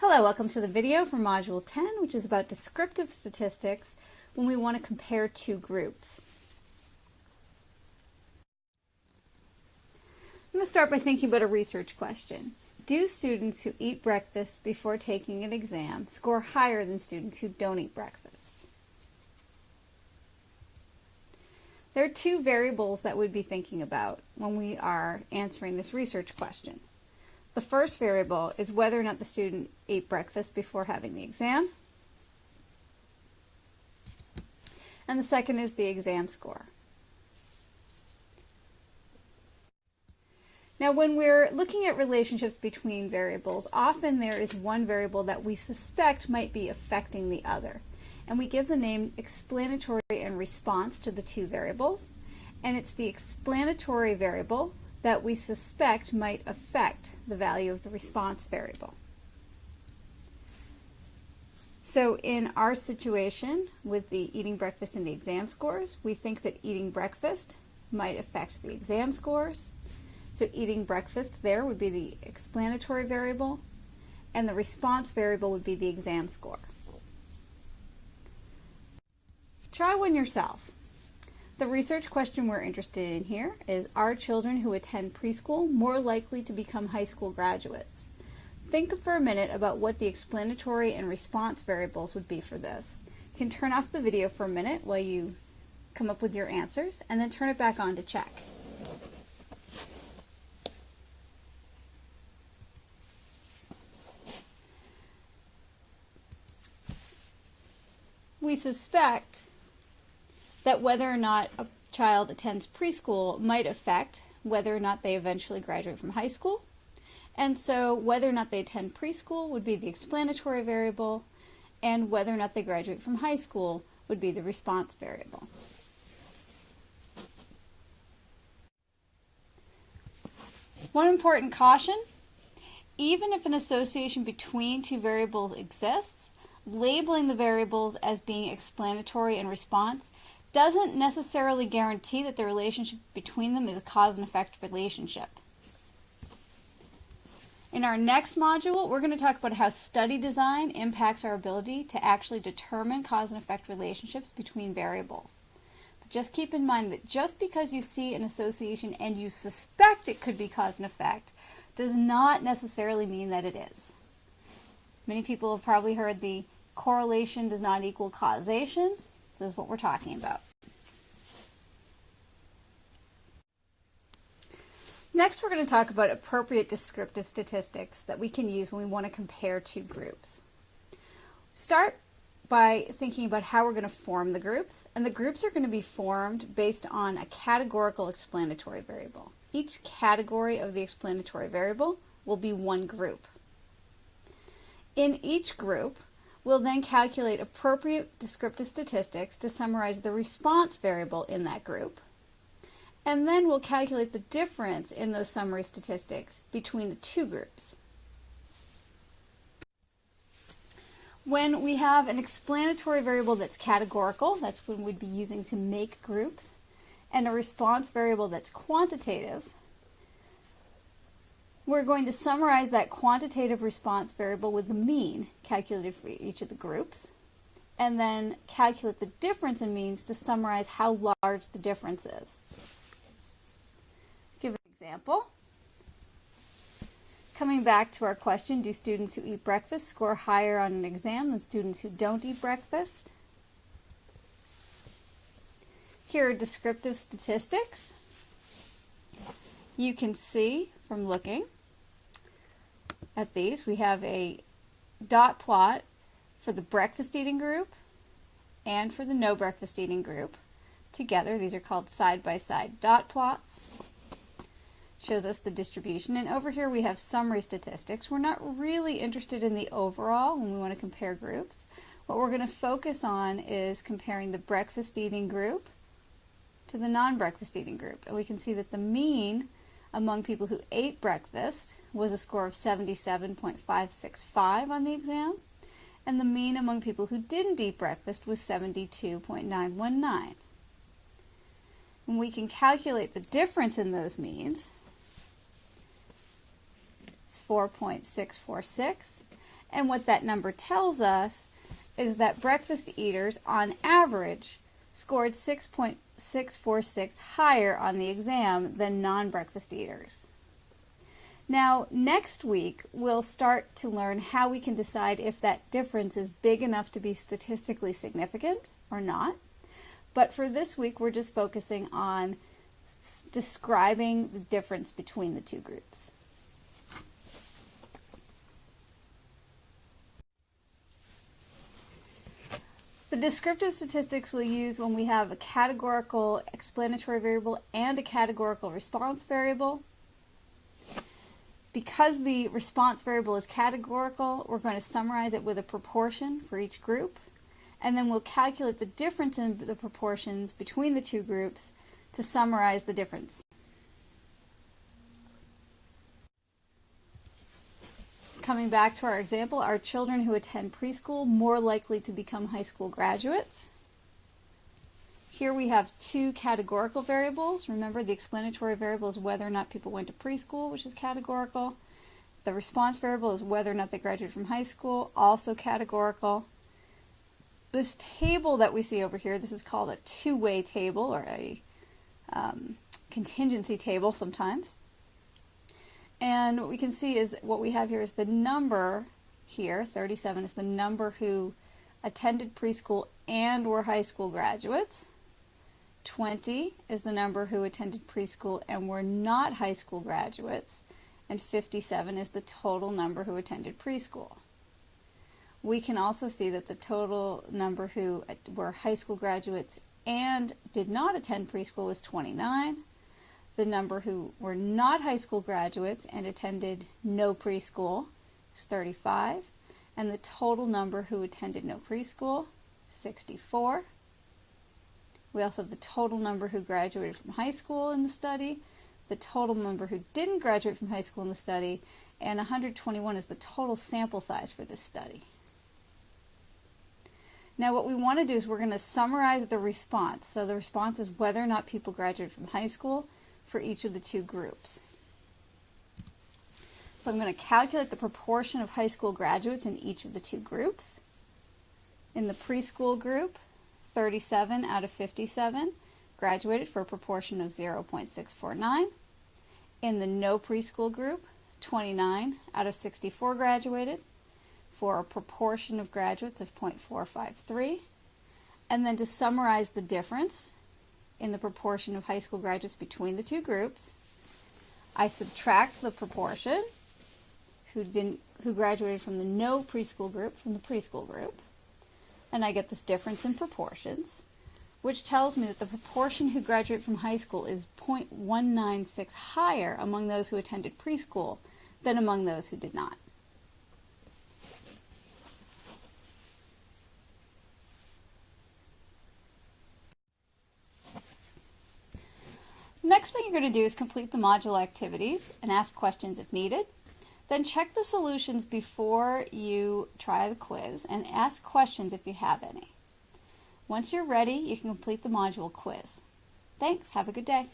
Hello, welcome to the video for Module 10, which is about descriptive statistics when we want to compare two groups. I'm going to start by thinking about a research question. Do students who eat breakfast before taking an exam score higher than students who don't eat breakfast? There are two variables that we'd be thinking about when we are answering this research question. The first variable is whether or not the student ate breakfast before having the exam. And the second is the exam score. Now, when we're looking at relationships between variables, often there is one variable that we suspect might be affecting the other. And we give the name explanatory and response to the two variables. And it's the explanatory variable that we suspect might affect the value of the response variable. So in our situation with the eating breakfast and the exam scores, we think that eating breakfast might affect the exam scores. So eating breakfast there would be the explanatory variable, and the response variable would be the exam score. Try one yourself. The research question we're interested in here is, are children who attend preschool more likely to become high school graduates? Think for a minute about what the explanatory and response variables would be for this. You can turn off the video for a minute while you come up with your answers, and then turn it back on to check. We suspect that whether or not a child attends preschool might affect whether or not they eventually graduate from high school. And so whether or not they attend preschool would be the explanatory variable, and whether or not they graduate from high school would be the response variable. One important caution: even if an association between two variables exists, labeling the variables as being explanatory and response doesn't necessarily guarantee that the relationship between them is a cause and effect relationship. In our next module, we're going to talk about how study design impacts our ability to actually determine cause and effect relationships between variables. But just keep in mind that just because you see an association and you suspect it could be cause and effect does not necessarily mean that it is. Many people have probably heard the correlation does not equal causation. So this is what we're talking about. Next, we're going to talk about appropriate descriptive statistics that we can use when we want to compare two groups. Start by thinking about how we're going to form the groups, and the groups are going to be formed based on a categorical explanatory variable. Each category of the explanatory variable will be one group. In each group, we'll then calculate appropriate descriptive statistics to summarize the response variable in that group. And then we'll calculate the difference in those summary statistics between the two groups. When we have an explanatory variable that's categorical, that's when we'd be using to make groups, and a response variable that's quantitative, we're going to summarize that quantitative response variable with the mean calculated for each of the groups, and then calculate the difference in means to summarize how large the difference is. Give an example. Coming back to our question, do students who eat breakfast score higher on an exam than students who don't eat breakfast? Here are descriptive statistics. You can see from looking at these, we have a dot plot for the breakfast eating group and for the no breakfast eating group together. These are called side-by-side dot plots. Shows us the distribution. And over here we have summary statistics. We're not really interested in the overall when we want to compare groups. What we're going to focus on is comparing the breakfast eating group to the non-breakfast eating group. And we can see that the mean among people who ate breakfast was a score of 77.565 on the exam, and the mean among people who didn't eat breakfast was 72.919. And we can calculate the difference in those means. It's 4.646, And what that number tells us is that breakfast eaters, on average, scored 6.646 higher on the exam than non-breakfast eaters. Now, next week, we'll start to learn how we can decide if that difference is big enough to be statistically significant or not. But for this week, we're just focusing on describing the difference between the two groups. The descriptive statistics we'll use when we have a categorical explanatory variable and a categorical response variable. Because the response variable is categorical, we're going to summarize it with a proportion for each group, and then we'll calculate the difference in the proportions between the two groups to summarize the difference. Coming back to our example, are children who attend preschool more likely to become high school graduates? Here we have two categorical variables. Remember, the explanatory variable is whether or not people went to preschool, which is categorical. The response variable is whether or not they graduated from high school, also categorical. This table that we see over here, this is called a two-way table, or a contingency table sometimes. And what we can see is what we have here is the number here, 37 is the number who attended preschool and were high school graduates. 20 is the number who attended preschool and were not high school graduates. And 57 is the total number who attended preschool. We can also see that the total number who were high school graduates and did not attend preschool was 29. The number who were not high school graduates and attended no preschool is 35. And the total number who attended no preschool, 64. We also have the total number who graduated from high school in the study, the total number who didn't graduate from high school in the study, and 121 is the total sample size for this study. Now what we want to do is we're going to summarize the response. So the response is whether or not people graduated from high school for each of the two groups. So I'm going to calculate the proportion of high school graduates in each of the two groups. In the preschool group, 37 out of 57 graduated for a proportion of 0.649. In the no preschool group, 29 out of 64 graduated for a proportion of graduates of 0.453. And then to summarize the difference in the proportion of high school graduates between the two groups, I subtract the proportion who graduated from the no preschool group from the preschool group, and I get this difference in proportions, which tells me that the proportion who graduate from high school is 0.196 higher among those who attended preschool than among those who did not. The next thing you're going to do is complete the module activities and ask questions if needed. Then check the solutions before you try the quiz and ask questions if you have any. Once you're ready, you can complete the module quiz. Thanks. Have a good day.